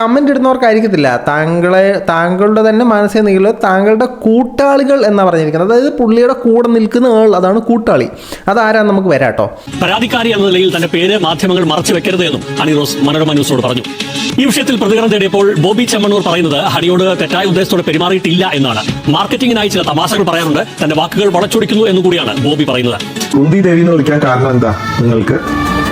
Comment ഇടുന്നവർക്കായിരിക്കത്തില്ല, താങ്കളുടെ തന്നെ മാനസിക നില താങ്കളുടെ കൂട്ടാളികൾ എന്നാ പറഞ്ഞിരിക്കുന്നത്. അതായത് പുള്ളിയുടെ കൂടെ നിൽക്കുന്ന ആൾ, അതാണ് കൂട്ടാളി. അതാരാ നമുക്ക് വരാട്ടോ. പരാതിക്കാരി എന്ന നിലയിൽ തന്റെ പേര് മാധ്യമങ്ങൾ മറച്ചു വെക്കരുത് എന്നും ഹണി റോസ് മനോരമ ന്യൂസിനോട് പറഞ്ഞു. ഈ വിഷയത്തിൽ പ്രതികരണം തേടിയപ്പോൾ ബോബി ചെമ്മണ്ണൂർ പറയുന്നത് ഹണിയോട് തെറ്റായ ഉദ്ദേശത്തോടെ പെരുമാറിയിട്ടില്ല എന്നാണ്. മാർക്കറ്റിംഗിനായി ചില തമാശകൾ പറയാറുണ്ട്, തന്റെ വാക്കുകൾ വളച്ചൊടിക്കുന്നു എന്നുകൂടിയാണ് ബോബി പറയുന്നത്. കുന്തി ദേവി എന്ന് വിളിക്കാൻ കാരണം എന്താ? നിങ്ങൾക്ക്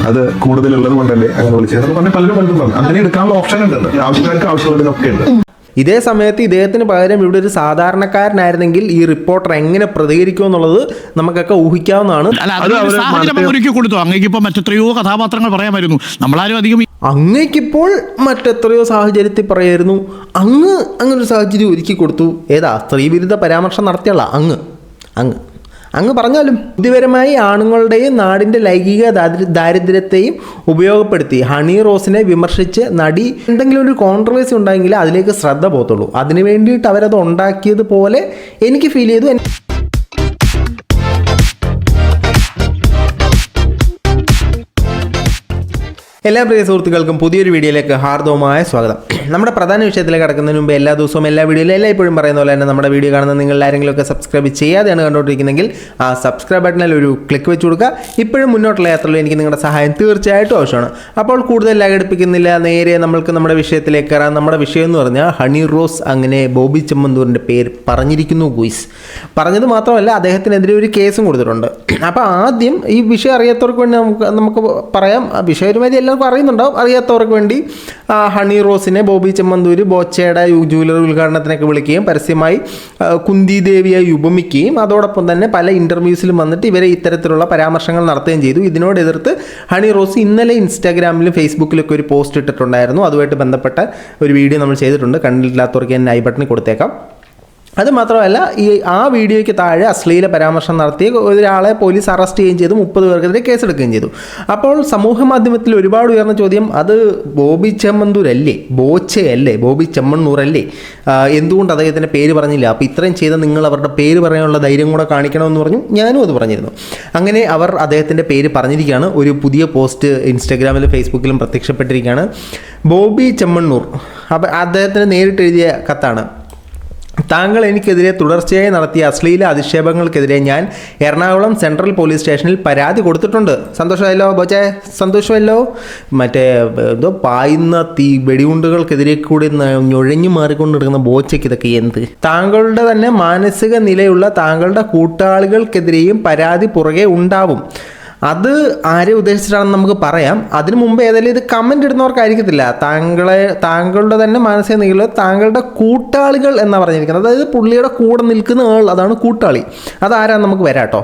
അത് കൂടുതലുള്ളത് കൊണ്ടല്ലേ അങ്ങനെ വിളിച്ചത് പറഞ്ഞ പലരും പറഞ്ഞു. അങ്ങനെ എടുക്കാനുള്ള ഓപ്ഷൻ ഉണ്ട്, ആവശ്യക്കാർക്ക് ആവശ്യമുള്ളതിനൊക്കെ ഉണ്ട്. ഇതേ സമയത്ത് ഇദ്ദേഹത്തിന് പകരം ഇവിടെ ഒരു സാധാരണക്കാരനായിരുന്നെങ്കിൽ ഈ റിപ്പോർട്ടർ എങ്ങനെ പ്രതികരിക്കും എന്നുള്ളത് നമുക്കൊക്കെ ഊഹിക്കാവുന്നതാണ്. മറ്റെത്രയോ കഥാപാത്രങ്ങൾ പറയാമായിരുന്നു, നമ്മളാരും അധികം അങ്ങേക്കിപ്പോൾ മറ്റെത്രയോ സാഹചര്യത്തിൽ പറയായിരുന്നു. അങ്ങനൊരു സാഹചര്യം ഒരുക്കി കൊടുത്തു. ഏതാ സ്ത്രീവിരുദ്ധ പരാമർശം നടത്തിയുള്ള അങ്ങ് പറഞ്ഞാലും ബുദ്ധിപരമായി ആണുങ്ങളുടെയും നാടിൻ്റെ ലൈംഗിക ദാരിദ്ര്യത്തെയും ഉപയോഗപ്പെടുത്തി ഹണി റോസിനെ വിമർശിച്ച് നടി എന്തെങ്കിലും ഒരു കോൺട്രവേഴ്സി ഉണ്ടായെങ്കിൽ അതിലേക്ക് ശ്രദ്ധ പോകത്തുള്ളൂ. അതിന് വേണ്ടിയിട്ട് അവരത് ഉണ്ടാക്കിയതുപോലെ എനിക്ക് ഫീൽ ചെയ്തു. എല്ലാ പ്രിയ സുഹൃത്തുക്കൾക്കും പുതിയൊരു വീഡിയോയിലേക്ക് ഹാർദവമായ സ്വാഗതം. നമ്മുടെ പ്രധാന വിഷയത്തിലേക്ക് കടക്കുന്നതിന് മുമ്പ് എല്ലാ ദിവസവും എല്ലാ വീഡിയോയിലും എല്ലായ്പ്പോഴും പറയുന്ന പോലെ തന്നെ നമ്മുടെ വീഡിയോ കാണുന്ന നിങ്ങൾ ആരെങ്കിലുമൊക്കെ സബ്സ്ക്രൈബ് ചെയ്യാതെയാണ് കണ്ടുകൊണ്ടിരിക്കുന്നതെങ്കിൽ ആ സബ്സ്ക്രൈബ് ബട്ടണിൽ ഒരു ക്ലിക്ക് വെച്ച് കൊടുക്കുക. ഇപ്പോഴും മുന്നോട്ടുള്ള യാത്രയിൽ എനിക്ക് നിങ്ങളുടെ സഹായം തീർച്ചയായിട്ടും ആവശ്യമാണ്. അപ്പോൾ കൂടുതൽ ലാഗടിപ്പിക്കുന്നില്ല, നേരെ നമ്മൾക്ക് നമ്മുടെ വിഷയത്തിലേക്ക് കയറാം. നമ്മുടെ വിഷയം എന്ന് പറഞ്ഞാൽ ഹണി റോസ് അങ്ങനെ ബോബി ചെമ്മണ്ണൂരിൻ്റെ പേര് പറഞ്ഞിരിക്കുന്നു. ഗുയിസ് പറഞ്ഞത് മാത്രമല്ല, അദ്ദേഹത്തിനെതിരെ ഒരു കേസും കൊടുത്തിട്ടുണ്ട്. അപ്പോൾ ആദ്യം ഈ വിഷയം അറിയാത്തവർക്ക് വേണ്ടി നമുക്ക് പറയാം. വിഷയപരമായി എല്ലാവർക്കും അറിയുന്നുണ്ടാവും. അറിയാത്തവർക്ക് വേണ്ടി ഹണി റോസിനെ ബോബി ചെമ്മണ്ണൂർ ബോച്ചയുടെ ജൂവലറി ഉദ്ഘാടനത്തിനൊക്കെ വിളിക്കുകയും പരസ്യമായി കുന്തി ദേവിയായി ഉപമിക്കുകയും അതോടൊപ്പം തന്നെ പല ഇൻ്റർവ്യൂസിലും വന്നിട്ട് ഇവരെ ഇത്തരത്തിലുള്ള പരാമർശങ്ങൾ നടത്തുകയും ചെയ്തു. ഇതിനോട് എതിർത്ത് ഹണി റോസ് ഇന്നലെ ഇൻസ്റ്റാഗ്രാമിലും ഫേസ്ബുക്കിലൊക്കെ ഒരു പോസ്റ്റ് ഇട്ടിട്ടുണ്ടായിരുന്നു. അതുമായിട്ട് ബന്ധപ്പെട്ട ഒരു വീഡിയോ നമ്മൾ ചെയ്തിട്ടുണ്ട്. കണ്ടിട്ടില്ലാത്തവർക്ക് ഞാൻ ഐ ബട്ടണിൽ കൊടുത്തേക്കാം. അതുമാത്രമല്ല, ആ വീഡിയോയ്ക്ക് താഴെ അശ്ലീല പരാമർശം നടത്തിയ ഒരാളെ പോലീസ് അറസ്റ്റ് ചെയ്യുകയും ചെയ്തു. 30 പേർക്കെതിരെ കേസെടുക്കുകയും ചെയ്തു. അപ്പോൾ സമൂഹ മാധ്യമത്തിൽ ഒരുപാട് ഉയർന്ന ചോദ്യം, അത് ബോബി ചെമ്മണ്ണൂരല്ലേ, ബോച്ചയല്ലേ, ബോബി ചെമ്മണ്ണൂരല്ലേ, എന്തുകൊണ്ട് അദ്ദേഹത്തിൻ്റെ പേര് പറഞ്ഞില്ല? അപ്പോൾ ഇത്രയും ചെയ്ത നിങ്ങൾ അവരുടെ പേര് പറയാനുള്ള ധൈര്യം കൂടെ കാണിക്കണമെന്ന് പറഞ്ഞു. ഞാനും അത് പറഞ്ഞിരുന്നു. അങ്ങനെ അവർ അദ്ദേഹത്തിൻ്റെ പേര് പറഞ്ഞിരിക്കുകയാണ്. ഒരു പുതിയ പോസ്റ്റ് ഇൻസ്റ്റാഗ്രാമിലും ഫേസ്ബുക്കിലും പ്രത്യക്ഷപ്പെട്ടിരിക്കുകയാണ്. ബോബി ചെമ്മണ്ണൂർ അദ്ദേഹത്തിന് നേരിട്ട് എഴുതിയ കത്താണ്. താങ്കൾ എനിക്കെതിരെ തുടർച്ചയായി നടത്തിയ അശ്ലീല അധിക്ഷേപങ്ങൾക്കെതിരെ ഞാൻ എറണാകുളം സെൻട്രൽ പോലീസ് സ്റ്റേഷനിൽ പരാതി കൊടുത്തിട്ടുണ്ട്. സന്തോഷമല്ലോ ബോച്ചേ, സന്തോഷമല്ലോ. മറ്റേ എന്തോ പായുന്ന വെടിയുണ്ടുകൾക്കെതിരെ കൂടി ഞൊഴഞ്ഞു മാറിക്കൊണ്ടിരിക്കുന്ന ബോച്ചയ്ക്ക് ഇതൊക്കെ എന്ത്? താങ്കളുടെ തന്നെ മാനസിക നിലയുള്ള താങ്കളുടെ കൂട്ടാളികൾക്കെതിരെയും പരാതി പുറകെ ഉണ്ടാവും. അത് ആരെ ഉദ്ദേശിച്ചിട്ടാണെന്ന് നമുക്ക് പറയാം. അതിനു മുമ്പ് ഏതായാലും ഇത് കമൻ്റ് ഇടുന്നവർക്കായിരിക്കത്തില്ല, താങ്കളുടെ തന്നെ മാനസിക നില താങ്കളുടെ കൂട്ടാളികൾ എന്നാ പറഞ്ഞിരിക്കുന്നത്. അതായത് പുള്ളിയുടെ കൂടെ നിൽക്കുന്ന ആൾ, അതാണ് കൂട്ടാളി. അതാരാ നമുക്ക് വരാട്ടോ.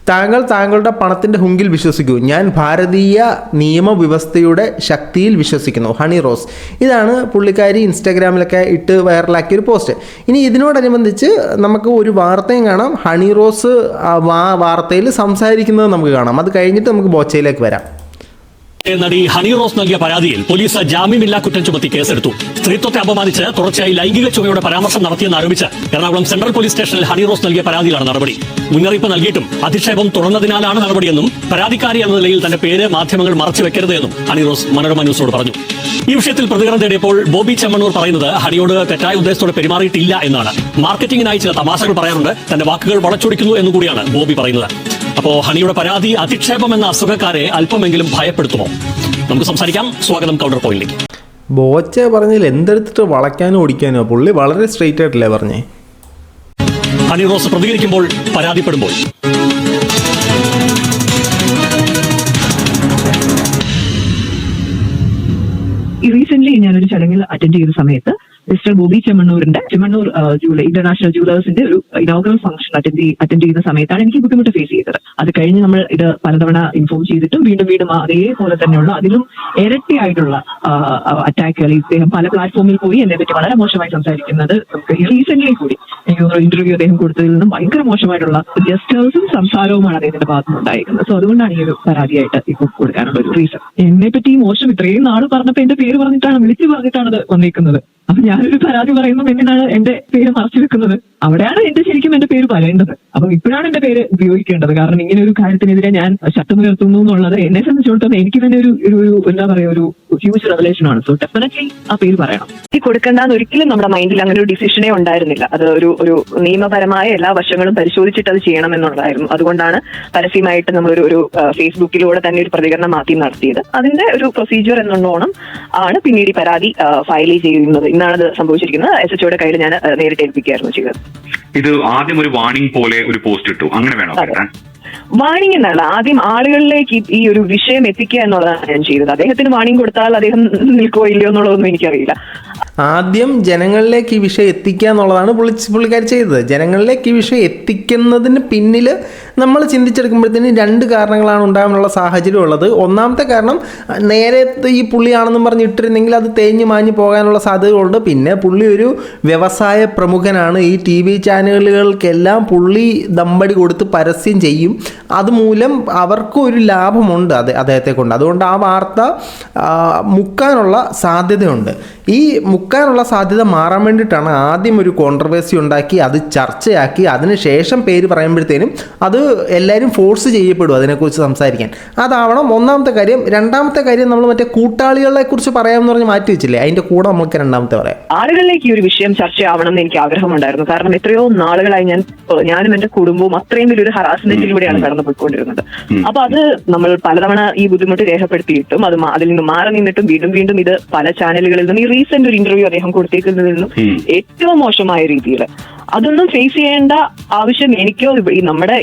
താങ്കളുടെ പണത്തിൻ്റെ ഹുങ്കിൽ വിശ്വസിക്കൂ, ഞാൻ ഭാരതീയ നിയമവ്യവസ്ഥയുടെ ശക്തിയിൽ വിശ്വസിക്കുന്നു. ഹണി റോസ്, ഇതാണ് പുള്ളിക്കാരി ഇൻസ്റ്റാഗ്രാമിലൊക്കെ ഇട്ട് വൈറലാക്കിയൊരു പോസ്റ്റ്. ഇനി ഇതിനോടനുബന്ധിച്ച് നമുക്ക് ഒരു വാർത്തയും കാണാം. ഹണി റോസ് വാർത്തയിൽ സംസാരിക്കുന്നത് നമുക്ക് കാണാം. അത് കഴിഞ്ഞിട്ട് നമുക്ക് ബോച്ചയിലേക്ക് വരാം. നടി ഹണി റോസ് നൽകിയ പരാതിയിൽ പോലീസ് ജാമ്യമില്ലാ കുറ്റം ചുമത്തി കേസെടുത്തു. സ്ത്രീത്വത്തെ അപമാനിച്ച് തുടർച്ചയായി ലൈംഗിക ചുവയുടെ പരാമർശം നടത്തിയെന്ന് ആരോപിച്ച് എറണാകുളം സെൻട്രൽ പോലീസ് സ്റ്റേഷനിൽ ഹണി റോസ് നൽകിയ പരാതിയിലാണ് നടപടി. മുന്നറിയിപ്പ് നൽകിയിട്ടും അധിക്ഷേപം തുടർന്നതിനാലാണ് നടപടിയെന്നും പരാതിക്കാരി എന്ന നിലയിൽ തന്റെ പേര് മാധ്യമങ്ങൾ മറച്ചു വെക്കരുത് എന്നും ഹണി റോസ് മനോരമ ന്യൂസിനോട് പറഞ്ഞു. ഈ വിഷയത്തിൽ പ്രതികരണം തേടിയപ്പോൾ ബോബി ചെമ്മണ്ണൂർ പറയുന്നത് ഹണിയോട് തെറ്റായ ഉദ്ദേശത്തോടെ പെരുമാറിയിട്ടില്ല എന്നാണ്. മാർക്കറ്റിംഗിനായി ചില തമാശകൾ പറയാറുണ്ട്, തന്റെ വാക്കുകൾ വളച്ചൊടിക്കുന്നു എന്നുകൂടിയാണ് ബോബി പറയുന്നത്. അപ്പോൾ ഹണിയുടെ പരാതി അധിക്ഷേപം എന്ന അസുഖക്കാരെ അല്പമെങ്കിലും ഭയപ്പെടുത്തുമോ? നമുക്ക് സംസാരിക്കാം. സ്വാഗതം കൗണ്ടർ പോയിന്റിലേക്ക്. ബോച്ച പറഞ്ഞതിൽ എന്തെടുത്തിട്ട് വളയ്ക്കാനോ ഓടിക്കാനോ? പുള്ളി വളരെ സ്ട്രെയിറ്റ് ആയിട്ടല്ലേ പറഞ്ഞേ. ഹണി റോസ് പ്രതികരിക്കുമ്പോൾ പരാതിപ്പെടുമ്പോൾ റീസെന്റ് ഞാനൊരു ചടങ്ങിൽ അറ്റൻഡ് ചെയ്ത സമയത്ത് മിസ്റ്റർ ബോബി ചെമ്മണ്ണൂരിന്റെ ചെമ്മണ്ണൂർ ഇന്റർനാഷണൽ ജുവലേഴ്സിന്റെ ഒരു ഇനോഗ്രൽ ഫംഗ്ഷൻ അറ്റൻഡ് ചെയ്യുന്ന സമയത്താണ് എനിക്ക് ബുദ്ധിമുട്ട് ഫേസ് ചെയ്തത്. അത് കഴിഞ്ഞ് നമ്മൾ ഇത് പലതവണ ഇൻഫോം ചെയ്തിട്ടും വീണ്ടും അതേപോലെ തന്നെയുള്ള അതിലും ഇരട്ടിയായിട്ടുള്ള അറ്റാക്കുകൾ ഇദ്ദേഹം പല പ്ലാറ്റ്ഫോമിൽ പോയി എന്നെ പറ്റി വളരെ മോശമായി സംസാരിക്കുന്നത് നമുക്ക് റീസെന്റ്ലി കൂടി എനിക്ക് ഇന്റർവ്യൂ അദ്ദേഹം കൊടുത്തതിൽ നിന്നും ഭയങ്കര മോശമായിട്ടുള്ള ജസ്റ്റേഴ്സും സംസാരവുമാണ് അദ്ദേഹത്തിന്റെ ഭാഗത്തുനിന്ന് ഉണ്ടായിരിക്കുന്നത്. സോ അതുകൊണ്ടാണ് ഈ ഒരു പരാതിയായിട്ട് ഇപ്പോൾ കൊടുക്കാനുള്ള ഒരു റീസൺ. എന്നെ പറ്റി മോശം ഇത്രയും നാൾ പറഞ്ഞപ്പോൾ എന്റെ പേര് പറഞ്ഞിട്ടാണ് വിളിച്ചു പറഞ്ഞിട്ടാണ് അത് വന്നിരിക്കുന്നത്. അപ്പൊ ഞാനൊരു പരാതി പറയുമ്പോൾ എന്തിനാണ് എന്റെ പേര് മറച്ചു വെക്കുന്നത്? അവിടെയാണ് ശരിക്കും എന്റെ പേര് പറയേണ്ടത്. അപ്പൊ ഇപ്പോഴാണ് എന്റെ പേര് ഉപയോഗിക്കേണ്ടത്. കാരണം ഇങ്ങനെ ഒരു കാര്യത്തിനെതിരെ ഞാൻ ശബ്ദമുയർത്തുന്നു എന്നുള്ളത് എന്നെ സംബന്ധിച്ചിടത്തോളം എനിക്ക് തന്നെ ഒരു എന്താ പറയാ, ഒരു ഹ്യൂജ് റെവലേഷൻ ആണ്. സോ ഡെഫിനറ്റ്ലി ആ പേര് പറയണം. ഈ കൊടുക്കേണ്ടെന്ന് ഒരിക്കലും നമ്മുടെ മൈൻഡിൽ അങ്ങനെ ഒരു ഡിസിഷനേ ഉണ്ടായിരുന്നില്ല. അത് ഒരു നിയമപരമായ എല്ലാ വശങ്ങളും പരിശോധിച്ചിട്ട് അത് ചെയ്യണമെന്നുള്ളതായിരുന്നു. അതുകൊണ്ടാണ് പരസ്യമായിട്ട് നമ്മളൊരു ഫേസ്ബുക്കിലൂടെ തന്നെ ഒരു പ്രതികരണം മാറ്റി നടത്തിയത്. അതിന്റെ ഒരു പ്രൊസീജിയർ എന്നോണം ആണ് പിന്നീട് ഈ പരാതി ഫയൽ ചെയ്യുന്നത്. ഇന്നാണ് അത് സംഭവിച്ചിരിക്കുന്നത്. SHOയുടെ കയ്യിൽ ഞാൻ നേരിട്ട് ഏൽപ്പിക്കുകയായിരുന്നു ചെയ്തത്. ഇത് ആദ്യം ഒരു വാർണിംഗ് പോലെ ഒരു പോസ്റ്റ് ഇട്ടു, അങ്ങനെ വേണോ? വാണിംഗ് എന്നല്ല, ആദ്യം ആളുകളിലേക്ക് ഈ ഒരു വിഷയം എത്തിക്കുക എന്നുള്ളതാണ് ഞാൻ ചെയ്തത്. അദ്ദേഹത്തിന് വാണിംഗ് കൊടുത്താൽ അദ്ദേഹം നിൽക്കുകയോ ഇല്ലയോ എന്നുള്ളതൊന്നും എനിക്കറിയില്ല. ആദ്യം ജനങ്ങളിലേക്ക് ഈ വിഷയം എത്തിക്കുക എന്നുള്ളതാണ് പുള്ളിക്കാരി ചെയ്തത്. ജനങ്ങളിലേക്ക് ഈ വിഷയം എത്തിക്കുന്നതിന് പിന്നിൽ നമ്മൾ ചിന്തിച്ചെടുക്കുമ്പോഴത്തേന് രണ്ട് കാരണങ്ങളാണ് ഉണ്ടാകാനുള്ള സാഹചര്യം ഉള്ളത്. ഒന്നാമത്തെ കാരണം, നേരെ ഈ പുള്ളിയാണെന്നും പറഞ്ഞ് ഇട്ടിരുന്നെങ്കിൽ അത് തേഞ്ഞു മാഞ്ഞു പോകാനുള്ള സാധ്യതകളുണ്ട്. പിന്നെ പുള്ളി ഒരു വ്യവസായ പ്രമുഖനാണ്. ഈ TV ചാനലുകൾക്കെല്ലാം പുള്ളി ദമ്പടി കൊടുത്ത് പരസ്യം ചെയ്യും. അതുമൂലം അവർക്കും ഒരു ലാഭമുണ്ട് അദ്ദേഹത്തെ കൊണ്ട്. അതുകൊണ്ട് ആ വാർത്ത മുക്കാനുള്ള സാധ്യതയുണ്ട്. ഈ മുക്കാനുള്ള സാധ്യത മാറാൻ വേണ്ടിയിട്ടാണ് ആദ്യം ഒരു കോൺട്രവേഴ്സി ഉണ്ടാക്കി അത് ചർച്ചയാക്കി അതിനുശേഷം പേര് പറയുമ്പോഴത്തേനും അത് എല്ലാവരും ഫോഴ്സ് ചെയ്യപ്പെടും അതിനെക്കുറിച്ച് സംസാരിക്കാൻ. അതാവണം ഒന്നാമത്തെ കാര്യം. രണ്ടാമത്തെ കാര്യം, നമ്മൾ മറ്റേ കൂട്ടാളികളെ കുറിച്ച് പറയാമെന്ന് പറഞ്ഞ് മാറ്റി വെച്ചില്ലേ, അതിൻ്റെ കൂടെ നമുക്ക് രണ്ടാമത്തെ പറയാം. ആളുകളിലേക്ക് ഈ ഒരു വിഷയം ചർച്ചയാവണം എന്ന് എനിക്ക് ആഗ്രഹമുണ്ടായിരുന്നു. കാരണം എത്രയോ നാളുകളായി ഞാനും എന്റെ കുടുംബവും അത്രയും വലിയൊരു ഹറാസ്മെന്റിലൂടെയാണ് കടന്നു പോയിക്കൊണ്ടിരുന്നത്. അപ്പൊ അത് നമ്മൾ പലതവണ ഈ ബുദ്ധിമുട്ട് രേഖപ്പെടുത്തിയിട്ടും അതിൽ നിന്ന് മാറി നിന്നിട്ടും വീണ്ടും ഇത് പല ചാനലുകളിൽ നിന്നും ഈ റീസെന്റ് ഒരു ഇന്റർവ്യൂ അദ്ദേഹം കൊടുത്തേക്കുന്നതിൽ നിന്നും ഏറ്റവും മോശമായ രീതിയിൽ അതൊന്നും ഫേസ് ചെയ്യേണ്ട ആവശ്യം എനിക്കോ നമ്മുടെ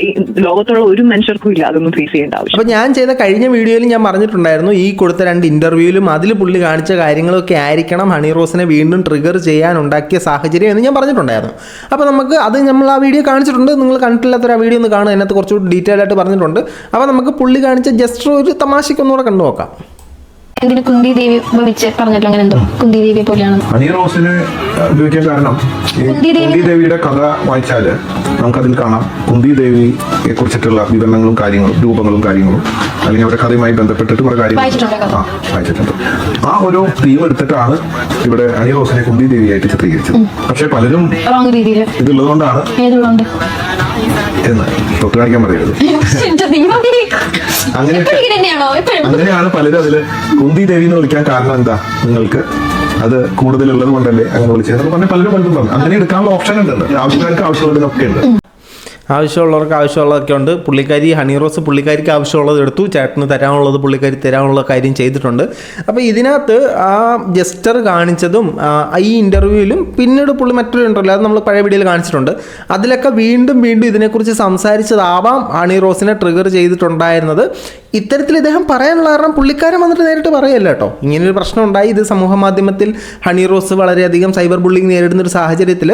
ലോകത്തുള്ള ഒരു മനുഷ്യർക്കും ഇല്ല. അതൊന്നും ഫേസ് ചെയ്യേണ്ട ആവശ്യം. അപ്പോൾ ഞാൻ ചെയ്ത കഴിഞ്ഞ വീഡിയോയിൽ ഞാൻ പറഞ്ഞിട്ടുണ്ടായിരുന്നു, ഈ കൊടുത്ത 2 ഇന്റർവ്യൂവിലും അതിൽ പുള്ളി കാണിച്ച കാര്യങ്ങളൊക്കെ ആയിരിക്കണം ഹണി റോസിനെ വീണ്ടും ട്രിഗർ ചെയ്യാൻ ഉണ്ടാക്കിയ സാഹചര്യം എന്ന് ഞാൻ പറഞ്ഞിട്ടുണ്ടായിരുന്നു. അപ്പോൾ നമുക്ക് അത് നമ്മൾ ആ വീഡിയോ കാണിച്ചിട്ടുണ്ട്. നിങ്ങൾ കണ്ടിട്ടില്ലാത്തൊരു ആ വീഡിയോ ഒന്ന് കാണുക, അതിനകത്ത് കുറച്ചുകൂടി ഡീറ്റെയിൽ ആയിട്ട് പറഞ്ഞിട്ടുണ്ട്. അപ്പോൾ നമുക്ക് പുള്ളി കാണിച്ച ജസ്റ്റ് ഒരു തമാശയ്ക്കൊന്നുകൂടെ കണ്ടു നോക്കാം. എന്തിന് കുന്തി ദേവി ഭവിച്ച് പറഞ്ഞല്ലോ, അങ്ങനെ എന്തോ കുന്തി ദേവിയെ പോലെയാണ് ഹണി റോസിനെ ഉപയോഗിക്കാൻ കാരണം കുന്തി ദേവിയുടെ കഥ വായിച്ചാല് നമുക്കതിൽ കാണാം കുന്തി ദേവിയെ കുറിച്ചിട്ടുള്ള വിവരണങ്ങളും കാര്യങ്ങളും രൂപങ്ങളും കാര്യങ്ങളും അല്ലെങ്കിൽ അവരുടെ കഥയുമായി ബന്ധപ്പെട്ടിട്ട് കുറെ കാര്യങ്ങൾ വായിച്ചിട്ടുണ്ട്. ആ ഒരു തീം എടുത്തിട്ടാണ് ഇവിടെ ഹണി റോസിനെ കുന്തി ദേവിയായിട്ട് ചിത്രീകരിച്ചത്. പക്ഷെ പലരും ഇതുള്ളതുകൊണ്ടാണ് എന്ന് തൊട്ട് കാണിക്കാൻ പറയരുത്. അങ്ങനെയാണ് പലരും അതില് കുന്തി ദേവി എന്ന് വിളിക്കാൻ കാരണം എന്താ, നിങ്ങൾക്ക് അത് കൂടുതലുള്ളത് കൊണ്ടല്ലേ അങ്ങനെ വിളിച്ചത് പറഞ്ഞ പലരും പറഞ്ഞു. അങ്ങനെ എടുക്കാനുള്ള ഓപ്ഷൻ ഉണ്ട്, ആവശ്യക്കാർക്ക് ആവശ്യമുള്ളതിനൊക്കെ ഉണ്ട്. ആവശ്യമുള്ളവർക്ക് ആവശ്യമുള്ളതൊക്കെ ഉണ്ട്. പുള്ളിക്കാരി ഹണി റോസ് പുള്ളിക്കാരിക്ക് ആവശ്യമുള്ളത് എടുത്തു, ചേട്ടന് തരാനുള്ളത് പുള്ളിക്കാരി തരാനുള്ള കാര്യം ചെയ്തിട്ടുണ്ട്. അപ്പോൾ ഇതിനകത്ത് ആ ജസ്റ്റർ കാണിച്ചതും ഈ ഇൻ്റർവ്യൂവിലും പിന്നീട് പുള്ളി മറ്റൊരു ഇൻ്റർവ്യൂ അത് നമ്മൾ പഴയ വീഡിയോയിൽ കാണിച്ചിട്ടുണ്ട്. അതിലൊക്കെ വീണ്ടും ഇതിനെക്കുറിച്ച് സംസാരിച്ചതാവാം ഹണി റോസിനെ ട്രിഗർ ചെയ്തിട്ടുണ്ടായിരുന്നത്. ഇത്തരത്തിൽ ഇദ്ദേഹം പറയാനുള്ള കാരണം പുള്ളിക്കാരൻ വന്നിട്ട് നേരിട്ട് പറയല്ല കേട്ടോ. ഇങ്ങനൊരു പ്രശ്നം ഉണ്ടായി. ഇത് സമൂഹ മാധ്യമത്തിൽ ഹണി റോസ് വളരെയധികം സൈബർ ബുള്ളിങ് നേരിടുന്ന ഒരു സാഹചര്യത്തിൽ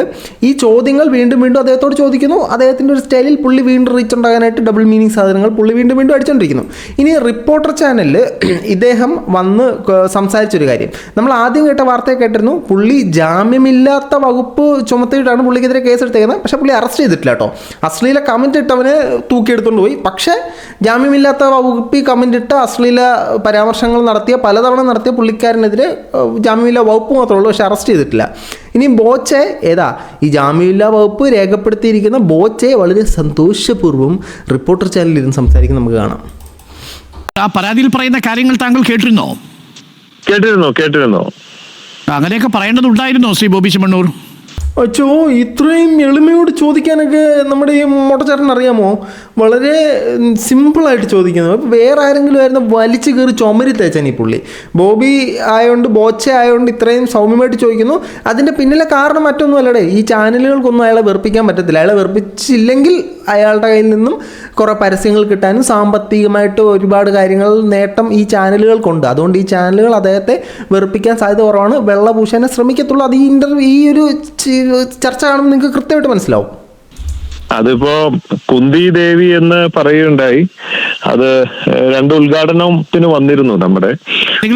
ഈ ചോദ്യങ്ങൾ വീണ്ടും അദ്ദേഹത്തോട് ചോദിക്കുന്നു. അദ്ദേഹത്തിൻ്റെ ഒരു സ്റ്റൈലിൽ പുള്ളി വീണ്ടും റീച്ച് ഉണ്ടാകാനായിട്ട് ഡബിൾ മീനിങ് സാധനങ്ങൾ പുള്ളി വീണ്ടും അടിച്ചുകൊണ്ടിരിക്കുന്നു. ഇനി റിപ്പോർട്ടർ ചാനലിൽ ഇദ്ദേഹം വന്ന് സംസാരിച്ചൊരു കാര്യം, നമ്മൾ ആദ്യം കേട്ട വാർത്തയെ കേട്ടിരുന്നു, പുള്ളി ജാമ്യമില്ലാത്ത വകുപ്പ് ചുമത്തിയിട്ടാണ് പുള്ളിക്കെതിരെ കേസെടുത്തേക്കുന്നത്. പക്ഷേ പുള്ളി അറസ്റ്റ് ചെയ്തിട്ടില്ല കേട്ടോ. അശ്ലീല കമൻറ്റ് ഇട്ടവനെ തൂക്കിയെടുത്തുകൊണ്ട് പോയി. പക്ഷേ ജാമ്യമില്ലാത്ത വകുപ്പ് കമന്റ് ഇട്ട് അശ്ലീല പരാമർശങ്ങൾ പലതവണ നടത്തിയ പുള്ളിക്കാരനെതിരെ ജാമ്യമില്ലാ വകുപ്പ് മാത്രമേ ഉള്ളൂ, പക്ഷെ അറസ്റ്റ് ചെയ്തിട്ടില്ല. ഇനി ബോച്ചെ ഈ ജാമ്യമില്ലാ വകുപ്പ് രേഖപ്പെടുത്തിയിരിക്കുന്ന ബോച്ചെ വളരെ സന്തോഷപൂർവ്വം റിപ്പോർട്ടർ ചാനലിൽ ഇരുന്ന് സംസാരിക്കും നമുക്ക് കാണാം. ആ പരാതിയിൽ പറയുന്ന കാര്യങ്ങൾ താങ്കൾ കേട്ടിരുന്നോ? അങ്ങനെയൊക്കെ പറയേണ്ടതുണ്ടായിരുന്നോ ശ്രീ ബോബി ചെമ്മണ്ണൂർ? അച്ചോ, ഇത്രയും എളിമയോട് ചോദിക്കാനൊക്കെ നമ്മുടെ ഈ മൊട്ടച്ചേട്ടൻ അറിയാമോ? വളരെ സിമ്പിളായിട്ട് ചോദിക്കുന്നത്. അപ്പോൾ വേറെ ആരെങ്കിലും ആയിരുന്നു വലിച്ചു കയറി ചുമരി തേച്ചാൻ ഈ പുള്ളി. ബോബി ആയതുകൊണ്ട് ബോച്ച ആയതുകൊണ്ട് ഇത്രയും സൗമ്യമായിട്ട് ചോദിക്കുന്നു. അതിൻ്റെ പിന്നിലെ കാരണം മറ്റൊന്നും അല്ലടേ, ഈ ചാനലുകൾക്കൊന്നും അയാളെ വെറുപ്പിക്കാൻ പറ്റത്തില്ല. അയാളെ വെറുപ്പിച്ചില്ലെങ്കിൽ അയാളുടെ കയ്യിൽ നിന്നും കുറേ പരസ്യങ്ങൾ കിട്ടാനും സാമ്പത്തികമായിട്ട് ഒരുപാട് കാര്യങ്ങൾ നേട്ടം ഈ ചാനലുകൾക്കുണ്ട്. അതുകൊണ്ട് ഈ ചാനലുകൾ അദ്ദേഹത്തെ വെറുപ്പിക്കാൻ സാധ്യത കുറവാണ്. വെള്ളപൂശാനെ ശ്രമിക്കത്തുള്ളൂ. അത് ഈ ഒരു ചർച്ച കാണുമ്പോൾ നിങ്ങൾക്ക് കൃത്യമായിട്ട് മനസ്സിലാവും. അതിപ്പോ കുന്തി ദേവി എന്ന് പറയുകയുണ്ടായി. അത് 2 ഉദ്ഘാടനത്തിന് വന്നിരുന്നു നമ്മുടെ.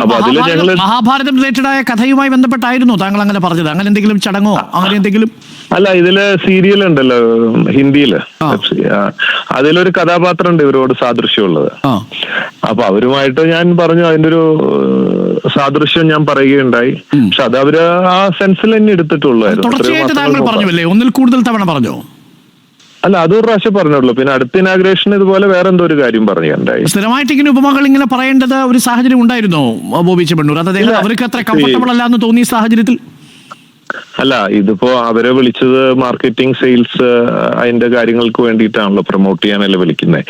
അപ്പൊ അതില് ഞങ്ങള് മഹാഭാരതം റിലേറ്റഡ് ആയ കഥയുമായി ബന്ധപ്പെട്ടായിരുന്നു താങ്കൾ അങ്ങനെ പറഞ്ഞത്? അങ്ങനെ എന്തെങ്കിലും ചടങ്ങോ അങ്ങനെ എന്തെങ്കിലും? അല്ല, ഇതില് സീരിയൽ ഉണ്ടല്ലോ ഹിന്ദിയില്, അതിലൊരു കഥാപാത്രം ഉണ്ട് ഇവരോട് സാദൃശ്യമുള്ളത്. അപ്പൊ അവരുമായിട്ട് ഞാൻ പറഞ്ഞു അതിന്റെ ഒരു സാദൃശ്യം ഞാൻ പറയുകയുണ്ടായി. പക്ഷെ അത് അവര് ആ സെൻസിൽ തന്നെ എടുത്തിട്ടുള്ളായിരുന്നു. തുടർച്ചയായിട്ട് താങ്കൾ പറഞ്ഞുവല്ലേ, ഒന്നിൽ കൂടുതൽ തവണ പറഞ്ഞോ? അല്ല, അതൊരു പ്രാവശ്യം പറഞ്ഞുള്ളൂ. പിന്നെ അടുത്ത ഇനാഗ്രേഷൻ ഇതുപോലെ വേറെ എന്തോ ഒരു കാര്യം പറയുകയുണ്ടായി. സ്ഥിരമായിട്ട് ഇങ്ങനെ ഉപമകൾ ഇങ്ങനെ പറയേണ്ടത് ഒരു സാഹചര്യം ഉണ്ടായിരുന്നോ ബോബി ചെമ്മണ്ണൂർ? അത് അദ്ദേഹം അവർക്ക് അത്ര കംഫർട്ടബിൾ അല്ല എന്ന് തോന്നിയ സാഹചര്യത്തിൽ? അല്ല, ഇതിപ്പോ അവരെ വിളിച്ചത് മാർക്കറ്റിംഗ്, സെയിൽസ്, അതിന്റെ കാര്യങ്ങൾക്ക് വേണ്ടിയിട്ടാണല്ലോ, പ്രൊമോട്ട് ചെയ്യാനല്ലേ വിളിക്കുന്നത്.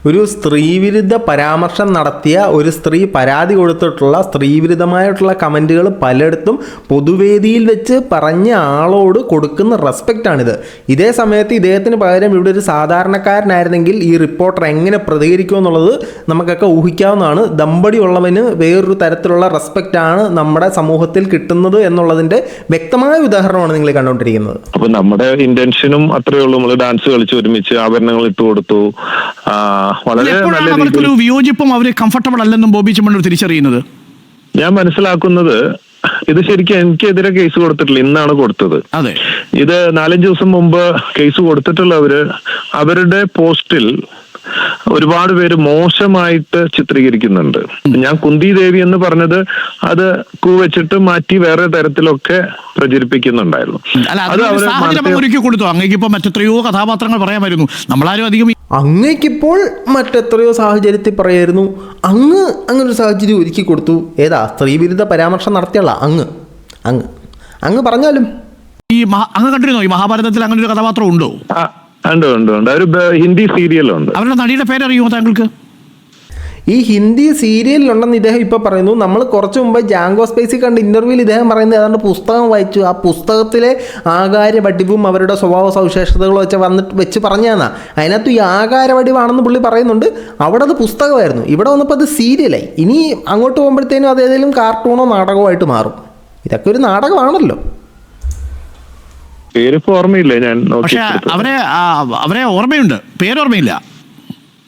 ഒരു സ്ത്രീവിരുദ്ധ പരാമർശം നടത്തിയ ഒരു സ്ത്രീ പരാതി കൊടുത്തിട്ടുള്ള സ്ത്രീവിരുദ്ധമായിട്ടുള്ള കമൻറ്റുകൾ പലയിടത്തും പൊതുവേദിയിൽ വെച്ച് പറഞ്ഞ ആളോട് കൊടുക്കുന്ന റെസ്പെക്റ്റാണിത്. ഇതേ സമയത്ത് ഇദ്ദേഹത്തിന് പകരം ഇവിടെ ഒരു സാധാരണക്കാരനായിരുന്നെങ്കിൽ ഈ റിപ്പോർട്ടർ എങ്ങനെ പ്രതികരിക്കുമെന്നുള്ളത് നമുക്കൊക്കെ ഊഹിക്കാവുന്നതാണ്. ദമ്പടി ഉള്ളവന് വേറൊരു തരത്തിലുള്ള റെസ്പെക്റ്റാണ് നമ്മുടെ സമൂഹത്തിൽ കിട്ടുന്നത് എന്നുള്ളതിൻ്റെ വ്യക്തമായ ഉദാഹരണമാണ് നിങ്ങൾ കണ്ടുകൊണ്ടിരിക്കുന്നത്. അപ്പൊ നമ്മുടെ ഇന്റൻഷനും അത്രയേ ഉള്ളൂ. നമ്മൾ ഡാൻസ് കളിച്ച് ഒരുമിച്ച് ആഭരണങ്ങൾ ഇട്ട് കൊടുത്തു. വളരെ നല്ല അവർക്കൊരു വിയോജിപ്പും അവര് കംഫർട്ടബിൾ അല്ലെന്നും ബോബി ചെമ്മണ്ണൂർ തിരിച്ചറിയുന്നത് ഞാൻ മനസ്സിലാക്കുന്നത്. ഇത് ശരിക്കും എനിക്കെതിരെ കേസ് കൊടുത്തിട്ടില്ല, ഇന്നാണ് കൊടുത്തത്. അതെ, ഇത് 4-5 ദിവസം മുമ്പ് കേസ് കൊടുത്തിട്ടുള്ളവര് അവരുടെ പോസ്റ്റിൽ ഒരുപാട് പേര് മോശമായിട്ട് ചിത്രീകരിക്കുന്നുണ്ട്. ഞാൻ കുന്തി ദേവി എന്ന് പറഞ്ഞത് അത് വെച്ചിട്ട് മാറ്റി വേറെ തരത്തിലൊക്കെ പ്രചരിപ്പിക്കുന്നുണ്ടായിരുന്നു. അത് കൊടുത്തു. അങ്ങേക്കിപ്പോ മറ്റെത്രയോ കഥാപാത്രങ്ങൾ പറയാമായിരുന്നു. നമ്മളാരും അധികം അങ്ങേക്കിപ്പോൾ മറ്റെത്രയോ സാഹചര്യത്തിൽ പറയായിരുന്നു. അങ്ങനൊരു സാഹചര്യം ഒരുക്കി കൊടുത്തു. ഏതാ സ്ത്രീവിരുദ്ധ പരാമർശം നടത്തിയുള്ള അങ്ങ് പറഞ്ഞാലും ഈ അങ്ങ് കണ്ടിരുന്നോ ഈ മഹാഭാരതത്തിൽ അങ്ങനെ ഒരു കഥാപാത്രം ഉണ്ടോ? ഉണ്ട്. ഒരു ഹിന്ദി സീരിയലുണ്ട്. അവരുടെ നടിയുടെ പേരറിയുമോ താങ്കൾക്ക്? ഈ ഹിന്ദി സീരിയലിലുണ്ടെന്ന് ഇദ്ദേഹം ഇപ്പോൾ പറയുന്നു. നമ്മൾ കുറച്ച് മുമ്പ് ജാങ്കോ സ്പേസി കണ്ട ഇൻ്റർവ്യൂവിൽ ഇദ്ദേഹം പറയുന്നത് ഏതാണ്ട് പുസ്തകം വായിച്ചു, ആ പുസ്തകത്തിലെ ആകാരവടിവും അവരുടെ സ്വഭാവ സവിശേഷതകളും വെച്ച് പറഞ്ഞാന്നാ. അതിനകത്ത് ഈ ആകാരവടിവാണെന്ന് പുള്ളി പറയുന്നുണ്ട്. അവിടെ അത് പുസ്തകമായിരുന്നു, ഇവിടെ വന്നപ്പോൾ അത് സീരിയലായി. ഇനി അങ്ങോട്ട് പോകുമ്പോഴത്തേനും അത് ഏതെങ്കിലും കാർട്ടൂണോ നാടകമോ ആയിട്ട് മാറും. ഇതൊക്കെ ഒരു നാടകമാണല്ലോ. പേരിപ്പോ ഓർമ്മയില്ല. ഞാൻ പക്ഷെ അവരെ ഓർമ്മയുണ്ട്, പേരോർമ്മയില്ല.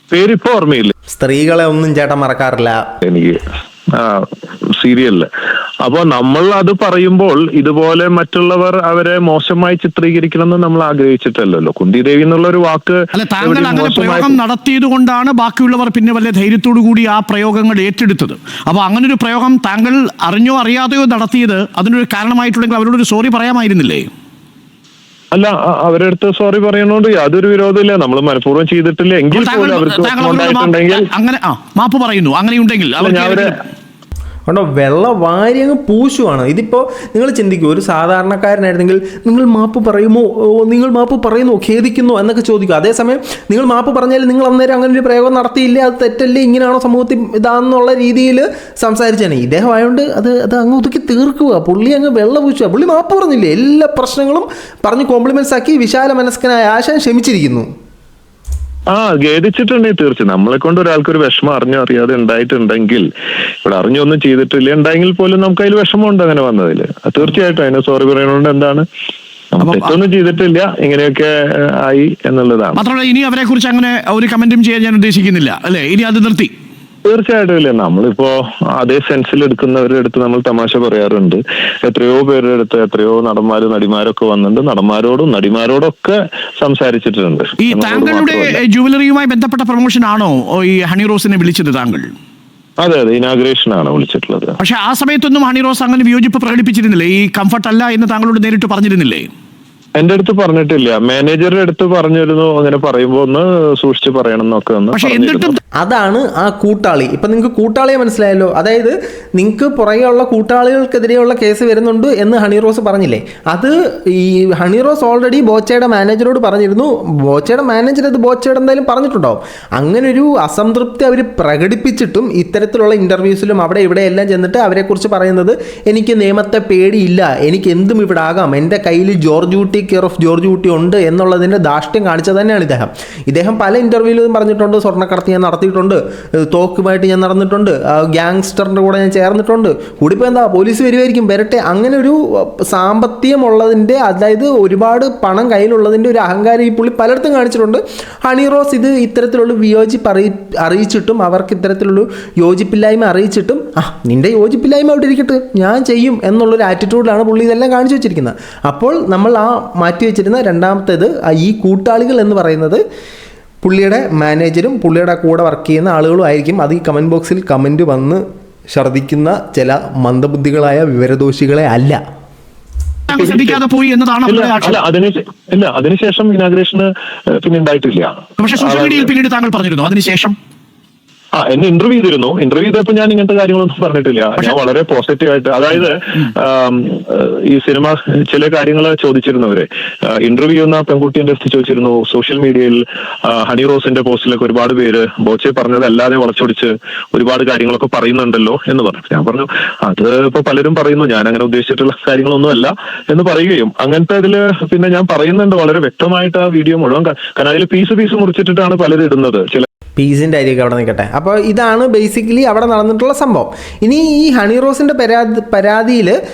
പേരിപ്പോ ഓർമ്മയില്ല. സ്ത്രീകളെ ഒന്നും ചേട്ടൻ മറക്കാറില്ല എനിക്ക് സീരിയലില്. അപ്പൊ നമ്മൾ അത് പറയുമ്പോൾ ഇതുപോലെ മറ്റുള്ളവർ അവരെ മോശമായി ചിത്രീകരിക്കണമെന്ന് നമ്മൾ ആഗ്രഹിച്ചിട്ടല്ലോ. കുന്തി ദേവി എന്നുള്ള ഒരു വാക്ക് അല്ല, താങ്കൾ അങ്ങനെ പ്രയോഗം നടത്തിയത് കൊണ്ടാണ് ബാക്കിയുള്ളവർ പിന്നെ വലിയ ധൈര്യത്തോടു കൂടി ആ പ്രയോഗങ്ങൾ ഏറ്റെടുത്തത്. അപ്പൊ അങ്ങനെ ഒരു പ്രയോഗം താങ്കൾ അറിഞ്ഞോ അറിയാതെയോ നടത്തിയത് അതിനൊരു കാരണമായിട്ടുണ്ടെങ്കിൽ അവരോടൊരു സോറി പറയാമായിരുന്നില്ലേ? അല്ല, അവരുടെ അടുത്ത് സോറി പറയണോണ്ട് യാതൊരു വിരോധമില്ല. നമ്മൾ മനഃപൂർവ്വം ചെയ്തിട്ടില്ല എങ്കിൽ പോലും അവർക്ക് അങ്ങനെ മാപ്പ് പറയുന്നു. അങ്ങനെയുണ്ടെങ്കിൽ കണ്ടോ, വെള്ള വാരി അങ്ങ് പൂശുവാണ്. ഇതിപ്പോൾ നിങ്ങൾ ചിന്തിക്കൂ, ഒരു സാധാരണക്കാരനായിരുന്നെങ്കിൽ നിങ്ങൾ മാപ്പ് പറയുമോ, ഖേദിക്കുന്നോ എന്നൊക്കെ ചോദിക്കും. അതേസമയം നിങ്ങൾ മാപ്പ് പറഞ്ഞാൽ നിങ്ങൾ അന്നേരം അങ്ങനെ ഒരു പ്രയോഗം നടത്തിയില്ലേ, അത് തെറ്റല്ലേ, ഇങ്ങനെയാണോ സമൂഹത്തിൽ ഇതാണെന്നുള്ള രീതിയിൽ സംസാരിച്ചാണ്. ഇദ്ദേഹം ആയതുകൊണ്ട് അത് അങ്ങ് ഒതുക്കി തീർക്കുക. പുള്ളി അങ്ങ് വെള്ള പൂശുക. പുള്ളി മാപ്പ് പറഞ്ഞില്ലേ, എല്ലാ പ്രശ്നങ്ങളും പറഞ്ഞ് കോംപ്ലിമെന്റ്സ് ആക്കി വിശാല മനസ്കനായ ആശാൻ ക്ഷമിച്ചിരിക്കുന്നു. ഖേദിച്ചിട്ടുണ്ടെങ്കിൽ തീർച്ചയായും നമ്മളെ കൊണ്ട് ഒരാൾക്കൊരു വിഷമം അറിഞ്ഞോ അറിയാതെ ഉണ്ടായിട്ടുണ്ടെങ്കിൽ, ഇവിടെ അറിഞ്ഞൊന്നും ചെയ്തിട്ടില്ല ഉണ്ടെങ്കിൽ പോലും നമുക്ക് അതിൽ വിഷമമുണ്ട് അങ്ങനെ വന്നതിൽ. തീർച്ചയായിട്ടും അതിന് സോറി പറയുന്നതുകൊണ്ട് എന്താണ്, തെറ്റൊന്നും ചെയ്തിട്ടില്ല, ഇങ്ങനെയൊക്കെ ആയി എന്നുള്ളതാണ്. മാത്രമല്ല ഇനി അവരെ കുറിച്ച് അങ്ങനെ ഒരു കമന്റും ചെയ്യാൻ ഞാൻ ഉദ്ദേശിക്കുന്നില്ല, അല്ലെ? ഇനി അത് നിർത്തി. തീർച്ചയായിട്ടും ഇല്ല. നമ്മളിപ്പോ അതേ സെൻസിൽ എടുക്കുന്നവരുടെ അടുത്ത് നമ്മൾ തമാശ പറയാറുണ്ട്. എത്രയോ പേരുടെ അടുത്ത് എത്രയോ നടിമാരൊക്കെ വന്നിട്ടുണ്ട്. നടിമാരോടൊക്കെ സംസാരിച്ചിട്ടുണ്ട്. ഈ താങ്കളുടെ ജുവലറിയുമായി ബന്ധപ്പെട്ട പ്രൊമോഷൻ ആണോ ഈ ഹണി റോസിനെ വിളിച്ചത് താങ്കൾ? അതെ, ഇനാഗ്രേഷൻ ആണ് വിളിച്ചിട്ടുള്ളത്. പക്ഷെ ആ സമയത്തൊന്നും ഹണി റോസ് അങ്ങനെ വിയോജിപ്പ് പ്രകടിപ്പിച്ചിരുന്നില്ലേ? ഈ കംഫർട്ട് അല്ല എന്ന് താങ്കളോട് നേരിട്ട് പറഞ്ഞിരുന്നില്ലേ? എന്റെ അടുത്ത് പറഞ്ഞിട്ടില്ല. മാനേജറുടെ അടുത്ത് പറഞ്ഞിരുന്നു, അങ്ങനെ പറയുമ്പോ ഒന്ന് സൂക്ഷിച്ച് പറയണം എന്നൊക്കെ. അതാണ് ആ കൂട്ടാളി. ഇപ്പൊ നിങ്ങൾക്ക് കൂട്ടാളിയെ മനസ്സിലായല്ലോ. അതായത് നിങ്ങൾക്ക് പുറകെയുള്ള കൂട്ടാളികൾക്കെതിരെയുള്ള കേസ് വരുന്നുണ്ട് എന്ന് ഹണി റോസ് പറഞ്ഞില്ലേ, അത് ഈ ഹണി റോസ് ഓൾറെഡി ബോച്ചയുടെ മാനേജറോട് പറഞ്ഞിരുന്നു. ബോച്ചയുടെ മാനേജർ അത് ബോച്ചയുടെ എന്തായാലും പറഞ്ഞിട്ടുണ്ടാവും. അങ്ങനെ ഒരു അസംതൃപ്തി അവർ പ്രകടിപ്പിച്ചിട്ടും ഇത്തരത്തിലുള്ള ഇന്റർവ്യൂസിലും അവിടെ ഇവിടെ എല്ലാം ചെന്നിട്ട് അവരെക്കുറിച്ച് പറയുന്നത് എനിക്ക് നിയമത്തെ പേടിയില്ല, എനിക്ക് എന്തും ഇവിടെ ആകാം, എൻ്റെ കയ്യിൽ George Ooty care of George Ooty ഉണ്ട് എന്നുള്ളതിൻ്റെ ധാർഷ്ട്യം കാണിച്ചത് തന്നെയാണ് ഇദ്ദേഹം പല ഇന്റർവ്യൂവിലും പറഞ്ഞിട്ടുണ്ട്. സ്വർണ്ണക്കടത്ത് ഞാൻ നടത്തിയിട്ടുണ്ട്, തോക്കുമായിട്ട് ഞാൻ നടന്നിട്ടുണ്ട്, ഗ്യാങ്സ്റ്ററിൻ്റെ കൂടെ ഞാൻ ചേർന്നിട്ടുണ്ട്, കൂടിപ്പോൾ എന്താ പോലീസ് വരുമായിരിക്കും, വരട്ടെ. അങ്ങനെ ഒരു സാമ്പത്തികമുള്ളതിൻ്റെ, അതായത് ഒരുപാട് പണം കയ്യിലുള്ളതിൻ്റെ ഒരു അഹങ്കാരം ഈ പുള്ളി പലയിടത്തും കാണിച്ചിട്ടുണ്ട്. ഹണി റോസ് ഇത്തരത്തിലുള്ള വിയോജിപ്പ് അറിയിച്ചിട്ടും അവർക്ക് ഇത്തരത്തിലുള്ള യോജിപ്പില്ലായ്മ അറിയിച്ചിട്ടും നിന്റെ യോജിപ്പില്ലായ്മ അവിടെ ഇരിക്കട്ടെ, ഞാൻ ചെയ്യും എന്നുള്ളൊരു ആറ്റിറ്റ്യൂഡിലാണ് പുള്ളി ഇതെല്ലാം കാണിച്ചു വെച്ചിരിക്കുന്നത്. അപ്പോൾ നമ്മൾ മാറ്റി വെച്ചിരുന്ന രണ്ടാമത്തേത് ഈ കൂട്ടാളികൾ എന്ന് പറയുന്നത് പുള്ളിയുടെ മാനേജരും പുള്ളിയുടെ കൂടെ വർക്ക് ചെയ്യുന്ന ആളുകളും ആയിരിക്കും. അത് ഈ കമൻറ്റ് ബോക്സിൽ കമൻറ്റ് വന്ന് ഛർദ്ദിക്കുന്ന ചില മന്ദബുദ്ധികളായ വിവരദോഷികളെ അല്ല. ശ്രദ്ധിക്കാതെ പോയി എന്നതാണ് അതിനുശേഷം ഇനാഗ്രേഷന് പിന്നെ ഉണ്ടായിട്ടില്ല. പക്ഷേ സോഷ്യൽ മീഡിയയിൽ പിന്നീട് താങ്കൾ പറഞ്ഞിരുന്നു അതിനുശേഷം എന്നെ ഇന്റർവ്യൂ ചെയ്തപ്പോൾ ഞാൻ ഇങ്ങനത്തെ കാര്യങ്ങളൊന്നും പറഞ്ഞിട്ടില്ല. ഞാൻ വളരെ പോസിറ്റീവായിട്ട്, അതായത് ഈ സിനിമ ചില കാര്യങ്ങൾ ചോദിച്ചിരുന്നവരെ ഇന്റർവ്യൂ ചെയ്യുന്ന പെൺകുട്ടിയുടെ അടുത്ത് ചോദിച്ചിരുന്നു, സോഷ്യൽ മീഡിയയിൽ ഹണി റോസിന്റെ പോസ്റ്റിലൊക്കെ ഒരുപാട് പേര് ബോച്ചെ പറഞ്ഞതല്ലാതെ വളച്ചൊടിച്ച് ഒരുപാട് കാര്യങ്ങളൊക്കെ പറയുന്നുണ്ടല്ലോ എന്ന് പറഞ്ഞു. ഞാൻ പറഞ്ഞു അത് ഇപ്പൊ പലരും പറയുന്നു, ഞാൻ അങ്ങനെ ഉദ്ദേശിച്ചിട്ടുള്ള കാര്യങ്ങളൊന്നും അല്ല എന്ന് പറയുകയും അങ്ങനത്തെ ഇതില് പിന്നെ ഞാൻ പറയുന്നുണ്ട് വളരെ വ്യക്തമായിട്ട് ആ വീഡിയോ മുഴുവൻ. കാരണം അതിൽ പീസ് മുറിച്ചിട്ടിട്ടാണ് പലരും ഇടുന്നത്. ചില പീസിൻ്റെ അരിയൊക്കെ അവിടെ നിൽക്കട്ടെ. അപ്പോൾ ഇതാണ് ബേസിക്കലി അവിടെ നടന്നിട്ടുള്ള സംഭവം. ഇനി ഈ ഹണി റോസിൻ്റെ പരാതിയിൽ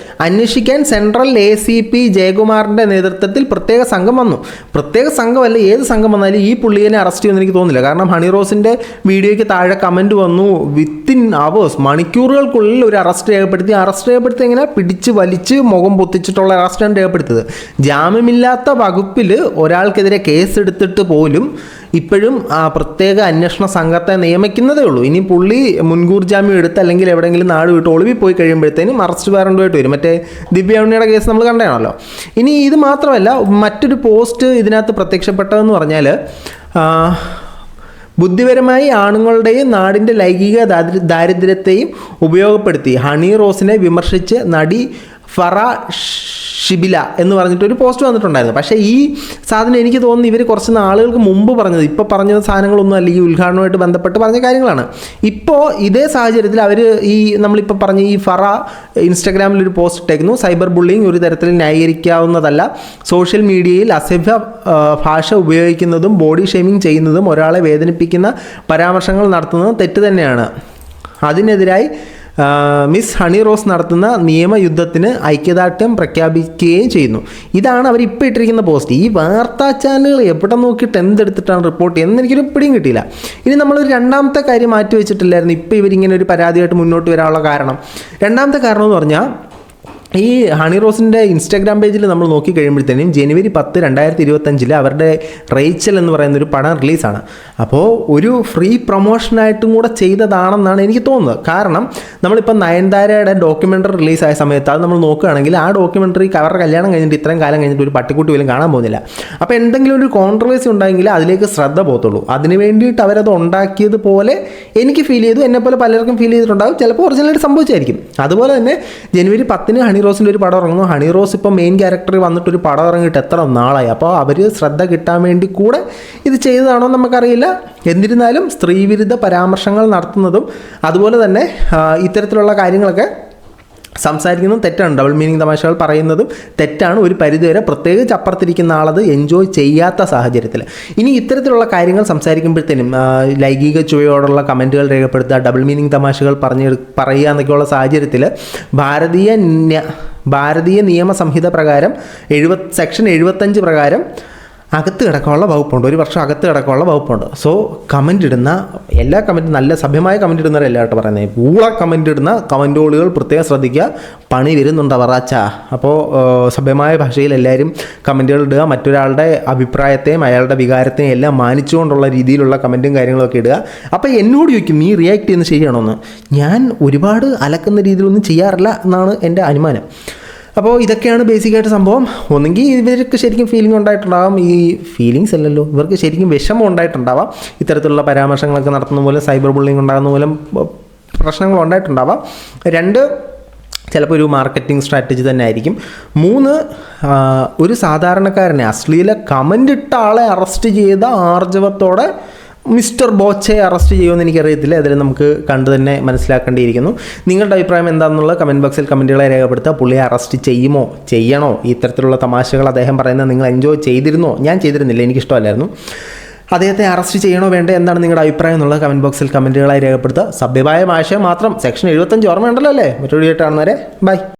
അന്വേഷിക്കാൻ സെൻട്രൽ ACP ജയകുമാറിൻ്റെ നേതൃത്വത്തിൽ പ്രത്യേക സംഘം വന്നു. പ്രത്യേക സംഘമല്ല, ഏത് സംഘം വന്നാലും ഈ പുള്ളിയെ അറസ്റ്റ് ചെയ്യുമെന്ന് എനിക്ക് തോന്നുന്നില്ല. കാരണം ഹണി റോസിൻ്റെ വീഡിയോയ്ക്ക് താഴെ കമൻറ്റ് വന്നു, വിത്തിൻ അവേഴ്സ്, മണിക്കൂറുകൾക്കുള്ളിൽ ഒരു അറസ്റ്റ് രേഖപ്പെടുത്തി എങ്ങനെ പിടിച്ച് വലിച്ച് മുഖം പൊത്തിച്ചിട്ടുള്ള അറസ്റ്റാണ് രേഖപ്പെടുത്തിയത്. ജാമ്യമില്ലാത്ത വകുപ്പിൽ ഒരാൾക്കെതിരെ കേസെടുത്തിട്ട് പോലും ഇപ്പോഴും ആ പ്രത്യേക അന്വേഷണ സംഘത്തെ നിയമിക്കുന്നതേ ഉള്ളൂ. ഇനി പുള്ളി മുൻകൂർ ജാമ്യം എടുത്ത് അല്ലെങ്കിൽ എവിടെയെങ്കിലും നാട് വിട്ട് ഒളിവിൽ പോയി കഴിയുമ്പോഴത്തേനും അറസ്റ്റ് വാറണ്ടുമായിട്ട് വരും. മറ്റേ ദിവ്യാവണിയുടെ കേസ് നമ്മൾ കണ്ടതാണല്ലോ. ഇനി ഇത് മാത്രമല്ല, മറ്റൊരു പോസ്റ്റ് ഇതിനകത്ത് പ്രത്യക്ഷപ്പെട്ടതെന്ന് പറഞ്ഞാൽ ബുദ്ധിപരമായി ആണുങ്ങളുടെയും നാടിൻ്റെ ലൈംഗിക ദാരിദ്ര്യത്തെയും ഉപയോഗപ്പെടുത്തി ഹണി റോസിനെ വിമർശിച്ച് നടി ഫറ ഷിബില എന്ന് പറഞ്ഞിട്ടൊരു പോസ്റ്റ് വന്നിട്ടുണ്ടായിരുന്നു. പക്ഷേ ഈ സാധനം എനിക്ക് തോന്നുന്നു ഇവർ കുറച്ച് നാളുകൾക്ക് മുമ്പ് പറഞ്ഞത്, ഇപ്പോൾ പറഞ്ഞ സാധനങ്ങളൊന്നും അല്ല, ഈ ഉദ്ഘാടനവുമായിട്ട് ബന്ധപ്പെട്ട് പറഞ്ഞ കാര്യങ്ങളാണ്. ഇപ്പോൾ ഇതേ സാഹചര്യത്തിൽ അവർ ഈ നമ്മളിപ്പോൾ പറഞ്ഞ ഈ ഫറ ഇൻസ്റ്റഗ്രാമിലൊരു പോസ്റ്റ് ഇട്ടേക്കുന്നു, സൈബർ ബുള്ളിങ് ഒരു തരത്തിൽ ന്യായീകരിക്കാവുന്നതല്ല, സോഷ്യൽ മീഡിയയിൽ അസഭ്യ ഭാഷ ഉപയോഗിക്കുന്നതും ബോഡി ഷെയ്മിങ് ചെയ്യുന്നതും ഒരാളെ വേദനിപ്പിക്കുന്ന പരാമർശങ്ങൾ നടത്തുന്നതും തെറ്റ് തന്നെയാണ്. അതിനെതിരായി മിസ് ഹണി റോസ് നടത്തുന്ന നിയമയുദ്ധത്തിന് ഐക്യദാർഢ്യം പ്രഖ്യാപിക്കുകയും ചെയ്യുന്നു. ഇതാണ് അവരിപ്പോൾ ഇട്ടിരിക്കുന്ന പോസ്റ്റ്. ഈ വാർത്താ ചാനലുകൾ എവിടെ നോക്കിയിട്ട് എന്തെടുത്തിട്ടാണ് റിപ്പോർട്ട് ചെയ്യുന്നത് എനിക്കൊരു പിടിയും കിട്ടിയില്ല. ഇനി നമ്മളൊരു രണ്ടാമത്തെ കാര്യം മാറ്റി വെച്ചിട്ടില്ലായിരുന്നു. ഇപ്പോൾ ഇവരിങ്ങനെ ഒരു പരാതിയായിട്ട് മുന്നോട്ട് വരാനുള്ള കാരണം, രണ്ടാമത്തെ കാരണം എന്ന് പറഞ്ഞാൽ ഈ ഹണി റോസിൻ്റെ ഇൻസ്റ്റാഗ്രാം പേജിൽ നമ്മൾ നോക്കി കഴിയുമ്പോഴത്തേനും ജനുവരി 10, 2025 അവരുടെ റേച്ചൽ എന്ന് പറയുന്നൊരു പടം റിലീസാണ്. അപ്പോൾ ഒരു ഫ്രീ പ്രൊമോഷനായിട്ടും കൂടെ ചെയ്തതാണെന്നാണ് എനിക്ക് തോന്നുന്നത്. കാരണം നമ്മളിപ്പോൾ നയൻതാരയുടെ ഡോക്യുമെൻ്ററി റിലീസായ സമയത്ത് അത് നമ്മൾ നോക്കുകയാണെങ്കിൽ ആ ഡോക്യുമെൻ്ററി അവരുടെ കല്യാണം കഴിഞ്ഞിട്ട് ഇത്രയും കാലം കഴിഞ്ഞിട്ട് ഒരു പട്ടിക്കുട്ടി പോലും കാണാൻ പോകുന്നില്ല. അപ്പോൾ എന്തെങ്കിലും ഒരു കോൺട്രവേഴ്സി ഉണ്ടെങ്കിൽ അതിലേക്ക് ശ്രദ്ധ പോകത്തുള്ളൂ. അതിന് വേണ്ടിയിട്ട് അവരത് ഉണ്ടാക്കിയതുപോലെ എനിക്ക് ഫീൽ ചെയ്തു, എന്നെപ്പോലെ പലർക്കും ഫീൽ ചെയ്തിട്ടുണ്ടാകും. ചിലപ്പോൾ ഒറിജിനലായിട്ട് സംഭവിച്ചായിരിക്കും. അതുപോലെ തന്നെ ജനുവരി 10 ഹണി റോസിൻ്റെ ഒരു പടം ഇറങ്ങുന്നു. ഹണി റോസ് ഇപ്പോൾ മെയിൻ ക്യാരക്ടറിൽ വന്നിട്ടൊരു പടം ഇറങ്ങിയിട്ട് എത്ര നാളായി. അപ്പോൾ അവർ ശ്രദ്ധ കിട്ടാൻ വേണ്ടി കൂടെ ഇത് ചെയ്തതാണോ നമുക്കറിയില്ല. എന്നിരുന്നാലും സ്ത്രീവിരുദ്ധ പരാമർശങ്ങൾ നടത്തുന്നതും അതുപോലെ തന്നെ ഇത്തരത്തിലുള്ള കാര്യങ്ങളൊക്കെ സംസാരിക്കുന്നതും തെറ്റാണ്. ഡബിൾ മീനിങ് തമാശകൾ പറയുന്നതും തെറ്റാണ് ഒരു പരിധിവരെ, പ്രത്യേകിച്ച് അപ്പുറത്തിരിക്കുന്ന ആളത് എൻജോയ് ചെയ്യാത്ത സാഹചര്യത്തിൽ. ഇനി ഇത്തരത്തിലുള്ള സംസാരിക്കുമ്പോഴത്തേനും ലൈംഗിക ചുവയോടുള്ള കമൻറ്റുകൾ രേഖപ്പെടുത്തുക, ഡബിൾ മീനിങ് തമാശകൾ പറയുക എന്നൊക്കെയുള്ള സാഹചര്യത്തിൽ ഭാരതീയ നിയമ സംഹിത പ്രകാരം സെക്ഷൻ 75 പ്രകാരം അകത്ത് കിടക്കാനുള്ള വകുപ്പുണ്ട്. 1 വർഷം അകത്ത് കിടക്കാനുള്ള വകുപ്പുണ്ട്. സോ കമൻ്റ് ഇടുന്ന എല്ലാ കമൻറ്റും, നല്ല സഭ്യമായ കമൻറ്റ് ഇടുന്നവരെല്ലാവരും പറയുന്നത്, പൂള കമൻറ്റ് ഇടുന്ന കമൻറ്റോളുകൾ പ്രത്യേകം ശ്രദ്ധിക്കുക, പണി വരുന്നുണ്ട് അവറാച്ച. അപ്പോൾ സഭ്യമായ ഭാഷയിൽ എല്ലാവരും കമൻറ്റുകൾ ഇടുക, മറ്റൊരാളുടെ അഭിപ്രായത്തെയും അയാളുടെ വികാരത്തെയും എല്ലാം മാനിച്ചുകൊണ്ടുള്ള രീതിയിലുള്ള കമൻറ്റും കാര്യങ്ങളൊക്കെ ഇടുക. അപ്പോൾ എന്നോട് ചോദിക്കും നീ റിയാക്ട് ചെയ്യുന്നത് ശരിയാണോ എന്ന്. ഞാൻ ഒരുപാട് അലക്കുന്ന രീതിയിലൊന്നും ചെയ്യാറില്ല എന്നാണ് എൻ്റെ അനുമാനം. അപ്പോൾ ഇതൊക്കെയാണ് ബേസിക്കായിട്ട് സംഭവം. ഒന്നെങ്കിൽ ഇവർക്ക് ശരിക്കും ഫീലിംഗ് ഉണ്ടായിട്ടുണ്ടാവാം, ഈ ഫീലിങ്സ് അല്ലല്ലോ, ഇവർക്ക് ശരിക്കും വിഷമം ഉണ്ടായിട്ടുണ്ടാവാം, ഇത്തരത്തിലുള്ള പരാമർശങ്ങളൊക്കെ നടത്തുന്ന മൂലം സൈബർ ബുള്ളിങ് ഉണ്ടാകുന്ന മൂലം പ്രശ്നങ്ങൾ ഉണ്ടായിട്ടുണ്ടാവാം. 2 ചിലപ്പോൾ ഒരു മാർക്കറ്റിംഗ് സ്ട്രാറ്റജി തന്നെ ആയിരിക്കും. 3 ഒരു സാധാരണക്കാരനെ അശ്ലീല കമൻ്റ് ഇട്ട ആളെ അറസ്റ്റ് ചെയ്ത ആർജവത്തോടെ മിസ്റ്റർ ബോച്ചയെ അറസ്റ്റ് ചെയ്യുമെന്ന് എനിക്കറിയത്തില്ല. അതിൽ നമുക്ക് കണ്ടു തന്നെ മനസ്സിലാക്കേണ്ടിയിരിക്കുന്നു. നിങ്ങളുടെ അഭിപ്രായം എന്താണെന്നുള്ള കമൻറ്റ് ബോക്സിൽ കമൻറ്റുകളെ രേഖപ്പെടുത്തുക. പുള്ളിയെ അറസ്റ്റ് ചെയ്യണോ? ഇത്തരത്തിലുള്ള തമാശകൾ അദ്ദേഹം പറയുന്നത് നിങ്ങൾ എൻജോയ് ചെയ്തിരുന്നോ? ഞാൻ ചെയ്തിരുന്നില്ല, എനിക്കിഷ്ടമല്ലായിരുന്നു. അദ്ദേഹത്തെ അറസ്റ്റ് ചെയ്യണോ വേണ്ടേ? എന്താണ് നിങ്ങളുടെ അഭിപ്രായം എന്നുള്ളത് കമൻറ്റ് ബോക്സിൽ കമൻറ്റുകളായി രേഖപ്പെടുത്തുക. സഭ്യമായ ഭാഷ മാത്രം, സെക്ഷൻ 75 ഓർമ്മയുണ്ടല്ലോ അല്ലേ? മറ്റൊരു വീഡിയോ ആയിട്ട് കാണുന്നവരെ ബൈ.